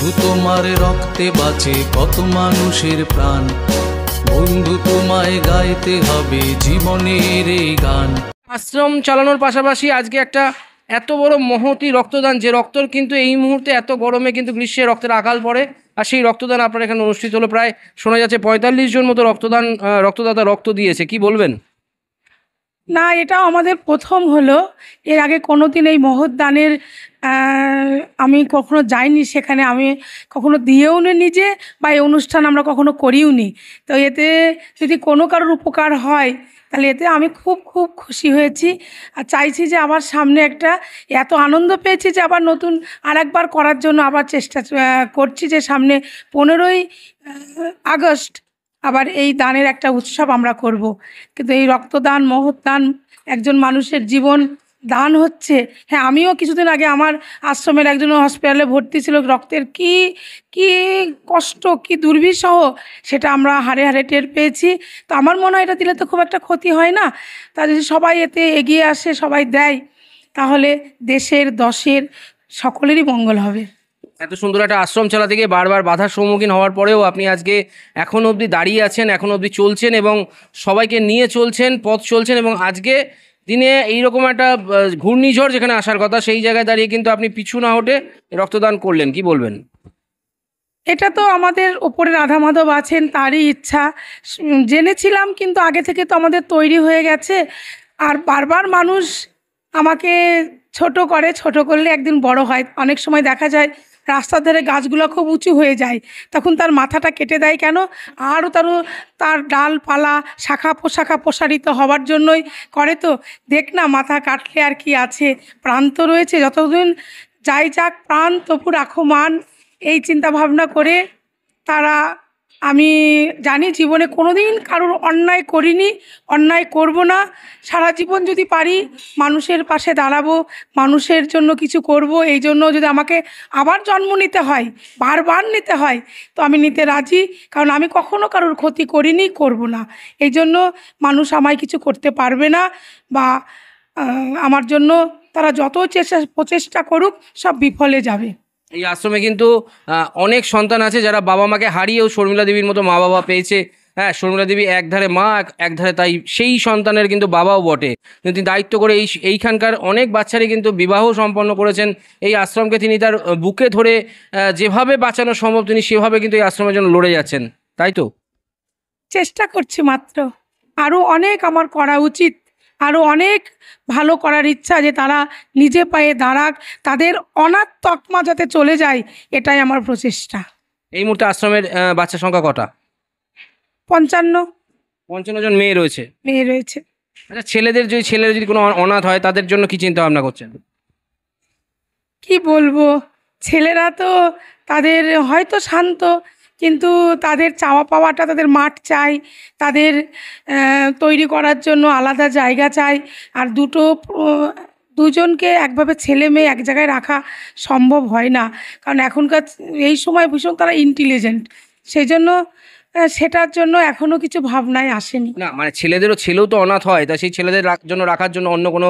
বন্ধু তোমার রক্তে বাঁচে কত মানুষের প্রাণ, বন্ধু তোমায় গাইতে হবে জীবনের এই গান। আশ্রম চালানোর পাশাপাশি আজকে একটা এত বড় মহতি রক্তদান, যে রক্তর কিন্তু এই মুহূর্তে এত গরমে কিন্তু গ্রীষ্মে রক্তের আকাল পড়ে, আর সেই রক্তদান আপনার এখানে অনুষ্ঠিত হলো। প্রায় শোনা যাচ্ছে ৪৫ জন মতো রক্তদাতা রক্ত দিয়েছে, কি বলবেন? না, এটাও আমাদের প্রথম হলো। এর আগে কোনো দিন এই মহৎ দানের আমি কখনো যাইনি, সেখানে আমি কখনো দিয়েও নি নিজে, বা এই অনুষ্ঠান আমরা কখনো করিও নি। তো এতে যদি কোনো কারোর উপকার হয় তাহলে এতে আমি খুব খুব খুশি হয়েছি, আর চাইছি যে আবার সামনে একটা এত আনন্দ পেয়েছি যে আবার নতুন আরেকবার করার জন্য আবার চেষ্টা করছি, যে সামনে 15ই আগস্ট আবার এই দানের একটা উৎসব আমরা করব। কিন্তু এই রক্তদান, মহৎ দান, একজন মানুষের জীবন দান হচ্ছে। হ্যাঁ, আমিও কিছুদিন আগে আমার আশ্রমের একজন হসপিটালে ভর্তি ছিল, রক্তের কি কি কষ্ট, কি দুর্বিষহ সেটা আমরা হাড়ে হাড়ে টের পেয়েছি। তো আমার মনে হয় এটা দিলে তো খুব একটা ক্ষতি হয় না, তা যদি সবাই এতে এগিয়ে আসে, সবাই দেয়, তাহলে দেশের, দশের সকলেরই মঙ্গল হবে। এত সুন্দর একটা আশ্রম চালাতে গিয়ে বারবার বাধার সম্মুখীন হওয়ার পরেও আপনি আজকে এখন অবধি দাঁড়িয়ে আছেন, এখন অবধি চলছেন এবং সবাইকে নিয়ে চলছেন, পথ চলছেন, এবং আজকে দিনে এইরকম একটা ঘূর্ণিঝড় যেখানে আসার কথা, সেই জায়গায় দাঁড়িয়ে কিন্তু আপনি পিছু না হটে রক্তদান করলেন, কি বলবেন? এটা তো আমাদের ওপরে রাধা মাধব আছেন, তারই ইচ্ছা। জেনেছিলাম, কিন্তু আগে থেকে তো আমাদের তৈরি হয়ে গেছে। আর বারবার মানুষ আমাকে ছোট করে, ছোট করলে একদিন বড় হয়। অনেক সময় দেখা যায় রাস্তার ধারে গাছগুলো খুব উঁচু হয়ে যায়, তখন তার মাথাটা কেটে দেয় কেন? আরও তার ডালপালা, শাখা পোশাখা প্রসারিত হওয়ার জন্যই করে। তো দেখ না, মাথা কাটলে আর কি আছে, প্রাণ তো রয়েছে, যতদিন যাই যাক প্রাণ তবু রাখো মান, এই চিন্তা ভাবনা করে তারা, আমি জানি জীবনে কোনো দিন কারোর অন্যায় করিনি, অন্যায় করব না। সারা জীবন যদি পারি মানুষের পাশে দাঁড়াবো, মানুষের জন্য কিছু করব। এই জন্য যদি আমাকে আবার জন্ম নিতে হয়, বারবার নিতে হয়, তো আমি নিতে রাজি, কারণ আমি কখনো কারোর ক্ষতি করিনি, করব না। এই জন্য মানুষ আমায় কিছু করতে পারবে না, বা আমার জন্য তারা যত প্রচেষ্টা করুক সব বিফলে যাবে। এই আশ্রমে কিন্তু অনেক সন্তান আছে যারা বাবা মাকে হারিয়েও শর্মিলা দেবীর মতো মা বাবা পেয়েছে। হ্যাঁ, শর্মিলা দেবী একধারে মা, একধারে তাই সেই সন্তানের কিন্তু বাবাও বটে। কিন্তু তিনি দায়িত্ব করে এইখানকার অনেক বাচ্চারই কিন্তু বিবাহ সম্পন্ন করেছেন। এই আশ্রমকে তিনি তার বুকে ধরে যেভাবে বাঁচানো সম্ভব তিনি সেভাবে কিন্তু এই আশ্রমের জন্য লড়ে যাচ্ছেন, তাই তো? চেষ্টা করছি মাত্র, আরও অনেক আমার করা উচিত, আরও অনেক ভালো করার ইচ্ছা, যে তারা নিজে পায়ে দাঁড়াক, তাদের অনাথ তকমা যাতে চলে যায়, এটাই আমার প্রচেষ্টা। এই মুহূর্তে আশ্রমের বাচ্চার সংখ্যা কটা? 55 জন মেয়ে রয়েছে। মেয়ে রয়েছে। আচ্ছা, ছেলেরা যদি কোনো অনাথ হয় তাদের জন্য কি চিন্তা ভাবনা করছেন? কি বলবো, ছেলেরা তো তাদের হয়তো শান্ত, কিন্তু তাদের চাওয়া পাওয়াটা, তাদের মাঠ চাই, তাদের তৈরি করার জন্য আলাদা জায়গা চাই। আর দুজনকে একভাবে ছেলে মেয়ে এক জায়গায় রাখা সম্ভব হয় না, কারণ এখনকার এই সময় ভীষণ তারা ইন্টেলিজেন্ট, সেই জন্য সেটার জন্য এখনও কিছু ভাবনায় আসেনি। না, মানে ছেলেও তো অনাথ হয়, তা সেই ছেলেদের জন্য রাখার জন্য অন্য কোনো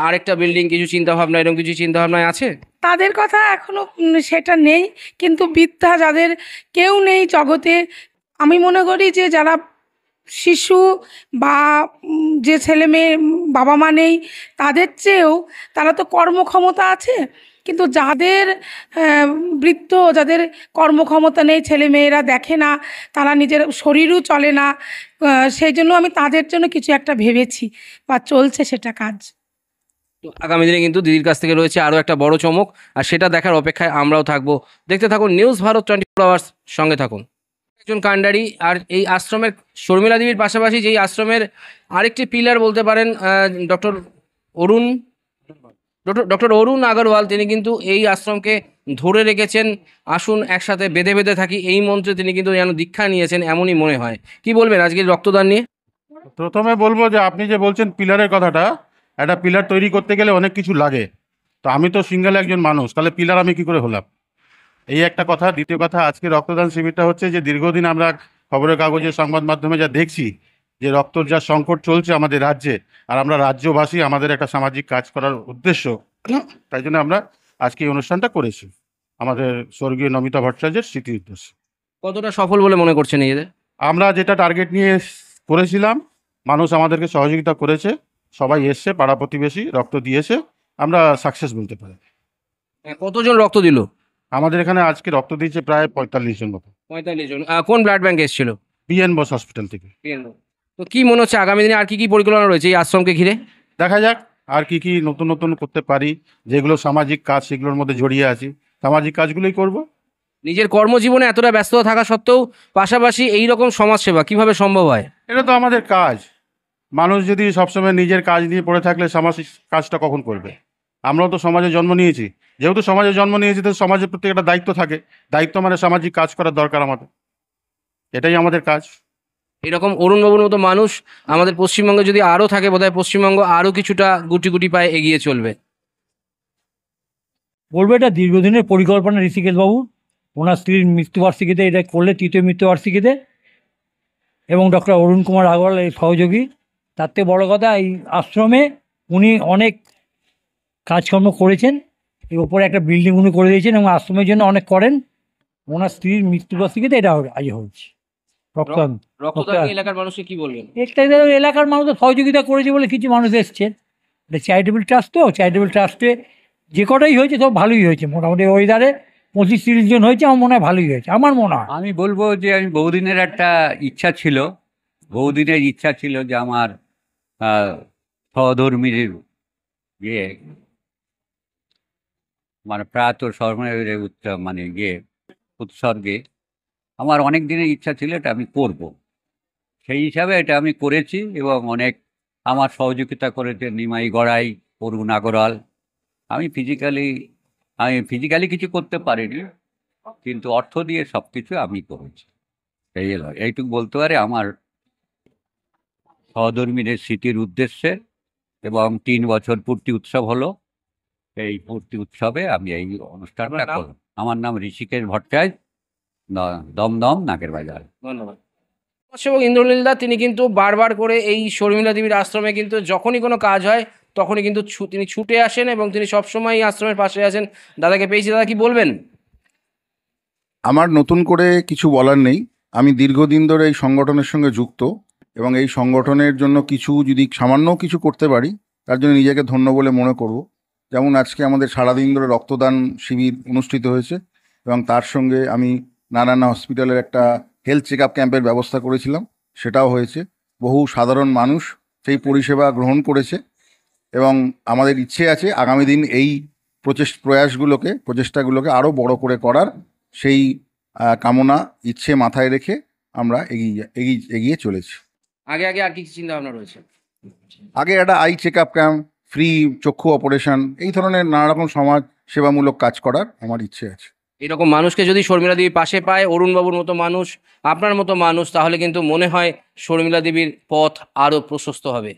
আরেকটা বিল্ডিং, কিছু চিন্তা ভাবনা, এরকম কিছু চিন্তা ভাবনায় আছে? তাদের কথা এখনও সেটা নেই, কিন্তু বৃদ্ধা যাদের কেউ নেই জগতে, আমি মনে করি যে যারা শিশু বা যে ছেলে মেয়ে বাবা মা নেই, তাদের চেয়েও তারা তো কর্মক্ষমতা আছে, কিন্তু যাদের বৃদ্ধ, যাদের কর্মক্ষমতা নেই, ছেলে মেয়েরা দেখে না, তারা নিজের শরীরও চলে না, সেই জন্য আমি তাদের জন্য কিছু একটা ভেবেছি বা চলছে সেটা কাজ। তো আগামী দিনে কিন্তু দিদির কাছ থেকে রয়েছে আরও একটা বড় চমক, আর সেটা দেখার অপেক্ষায় আমরাও থাকবো। দেখতে থাকুন নিউজ ভারত 24 আওয়ার্স, সঙ্গে থাকুন। একজন কাণ্ডারি, আর এই আশ্রমের শর্মিলা দেবীর পাশাপাশি যেই আশ্রমের আরেকটি পিলার বলতে পারেন ডক্টর অরুণ আগরওয়াল, তিনি কিন্তু এই আশ্রমকে ধরে রেখেছেন। আসুন একসাথে বেঁধে বেঁধে থাকি, এই মন্ত্রে তিনি কিন্তু যেন দীক্ষা নিয়েছেন এমনই মনে হয়। কি বলবেন আজকে রক্তদান নিয়ে? প্রথমে বলবো যে আপনি যে বলছেন পিলারের কথাটা, একটা পিলার তৈরি করতে গেলে অনেক কিছু লাগে। তো আমি তো সিঙ্গেল একজন মানুষ, তাহলে পিলার আমি কি করে হলাম, এই একটা কথা। দ্বিতীয় কথা, আজকে রক্তদান শিবিরটা হচ্ছে যে দীর্ঘদিন আমরা খবরের কাগজে, সংবাদ মাধ্যমে যা দেখছি যে রক্তর যা সংকট চলছে আমাদের রাজ্যে, আর আমরা রাজ্যবাসী, আমাদের একটা সামাজিক কাজ করার উদ্দেশ্য, তাই জন্য আমরা আজকে এই অনুষ্ঠানটা করেছি। আমাদের স্বর্গীয় নমিতা ভট্টাচার্যের স্মৃতি উদ্দেশ্যে। কতটা সফল বলে মনে করছেন নিজেদের? আমরা যেটা টার্গেট নিয়ে করেছিলাম, মানুষ আমাদেরকে সহযোগিতা করেছে, সবাই এসছে, পাড়া প্রতিবেশী রক্ত দিয়েছে, আমরা সাকসেস বলতে পারি। কতজন রক্ত দিল? আমাদের এখানে আজকে রক্ত দিয়েছে প্রায় 45 জন মতো। 45 জন। কোন ব্লাড ব্যাংক এসেছিল? বিএন বোস হসপিটাল থেকে। তো কি মনে হচ্ছে আগামী দিনে আর কি কি পরিকল্পনা রয়েছে এই আশ্রমকে ঘিরে? দেখা যাক আর কি কি নতুন নতুন করতে পারি, যেগুলো সামাজিক কাজ সেগুলোর মধ্যে জড়িয়ে আছি, সামাজিক কাজগুলোই করব। নিজের কর্মজীবনে এতটা ব্যস্ততা থাকা সত্ত্বেও পাশাপাশি এই রকম সমাজসেবা কিভাবে সম্ভব হয়? এটা তো আমাদের কাজ। মানুষ যদি সবসময় নিজের কাজ নিয়ে পড়ে থাকলে সামাজিক কাজটা কখন করবে? আমরাও তো সমাজে জন্ম নিয়েছি, যেহেতু সমাজে জন্ম নিয়েছি তো সমাজের প্রতি একটা দায়িত্ব থাকে। দায়িত্ব মানে সামাজিক কাজ করার দরকার আমাদের, এটাই আমাদের কাজ। এরকম অরুণবাবুর মতো মানুষ আমাদের পশ্চিমবঙ্গে যদি আরও থাকে, বোধহয় পশ্চিমবঙ্গ আরও কিছুটা গুটি গুটি পায়ে এগিয়ে চলবে। বলবো এটা দীর্ঘদিনের পরিকল্পনা ঋষিকেশ বাবু, ওনার স্ত্রীর মৃত্যুবার্ষিকীতে এটা করলে, তৃতীয় মৃত্যুবার্ষিকীতে, এবং ডক্টর অরুণ কুমার আগরওয়াল এই সহযোগী। তার থেকে বড়ো কথা, এই আশ্রমে উনি অনেক কাজকর্ম করেছেন, এর ওপরে একটা বিল্ডিং উনি করে দিয়েছেন এবং আশ্রমের জন্য অনেক করেন। ওনার স্ত্রীর মৃত্যুবার্ষিকীতে এটা আজ হয়েছে রক্তদান। রক্তদান এলাকার মানুষকে কি বলবেন? একটা এলাকার মানুষ সহযোগিতা করেছে বলে কিছু মানুষ এসছেন। এটা চ্যারিটেবল ট্রাস্ট, তো চ্যারিটেবল ট্রাস্টে যে কটাই হয়েছে সব ভালোই হয়েছে, মোটামুটি ওয়েদারে 25-30 জন হয়েছে, আমার মনে হয় ভালোই হয়েছে, আমার মনে হয়। আমি বলবো যে আমি বহুদিনের একটা ইচ্ছা ছিল, বহুদিনের ইচ্ছা ছিল যে আমার সহধর্মীর ইয়ে মানে প্রয়াত সর্বময়ের মানে ইয়ে উৎসর্গে আমার অনেক দিনের ইচ্ছা ছিল, এটা আমি করব। সেই হিসাবে এটা আমি করেছি এবং অনেক আমার সহযোগিতা করেছে নিমাই গড়াই, অরুণ আগরওয়াল। আমি ফিজিক্যালি কিছু করতে পারিনি, কিন্তু অর্থ দিয়ে সব কিছু আমি করেছি। এইটুকু বলতে পারে আমার সহধর্মীদের স্মৃতির উদ্দেশ্যে। এবং 3 বছর পূর্তি উৎসব হলো, এই পূর্তি উৎসবে আমি এই অনুষ্ঠানটা করলাম। আমার নাম ঋষিকেশ ভট্টাচার্য, দমদম নাকের বাজার। ধন্যবাদ। সমাজসেবক ইন্দ্রনীল দা তিনি কিন্তু বারবার করে এই শর্মিলা দেবীর আশ্রমে কিন্তু যখনই কোনো কাজ হয় তখনই কিন্তু তিনি ছুটে আসেন এবং তিনি সবসময় এই আশ্রমের পাশে আছেন। দাদাকে পেয়েছি, দাদা কি বলবেন? আমার নতুন করে কিছু বলার নেই। আমি দীর্ঘদিন ধরে এই সংগঠনের সঙ্গে যুক্ত এবং এই সংগঠনের জন্য কিছু যদি সামান্য কিছু করতে পারি তার জন্য নিজেকে ধন্য বলে মনে করব। যেমন আজকে আমাদের সারাদিন ধরে রক্তদান শিবির অনুষ্ঠিত হয়েছে এবং তার সঙ্গে আমি নারায়ণা হসপিটালের একটা হেলথ চেক আপ ক্যাম্পের ব্যবস্থা করেছিলাম, সেটাও হয়েছে। বহু সাধারণ মানুষ সেই পরিষেবা গ্রহণ করেছে এবং আমাদের ইচ্ছে আছে আগামী দিন এই প্রচেষ্টাগুলোকে আরও বড় করে করার, সেই কামনা ইচ্ছে মাথায় রেখে আমরা এগিয়ে চলেছি। আগে আর কি চিন্তা ভাবনা রয়েছে? আগে একটা eye check up camp, free চক্ষু অপারেশন, এই ধরনের নানা রকম সমাজ সেবামূলক কাজ করার আমার ইচ্ছে আছে। এরকম মানুষকে যদি শর্মিলা দেবী পাশে পায়, অরুণবাবুর মতো মানুষ, আপনার মতো মানুষ, তাহলে কিন্তু মনে হয় শর্মিলা দেবীর পথ আরও প্রশস্ত হবে।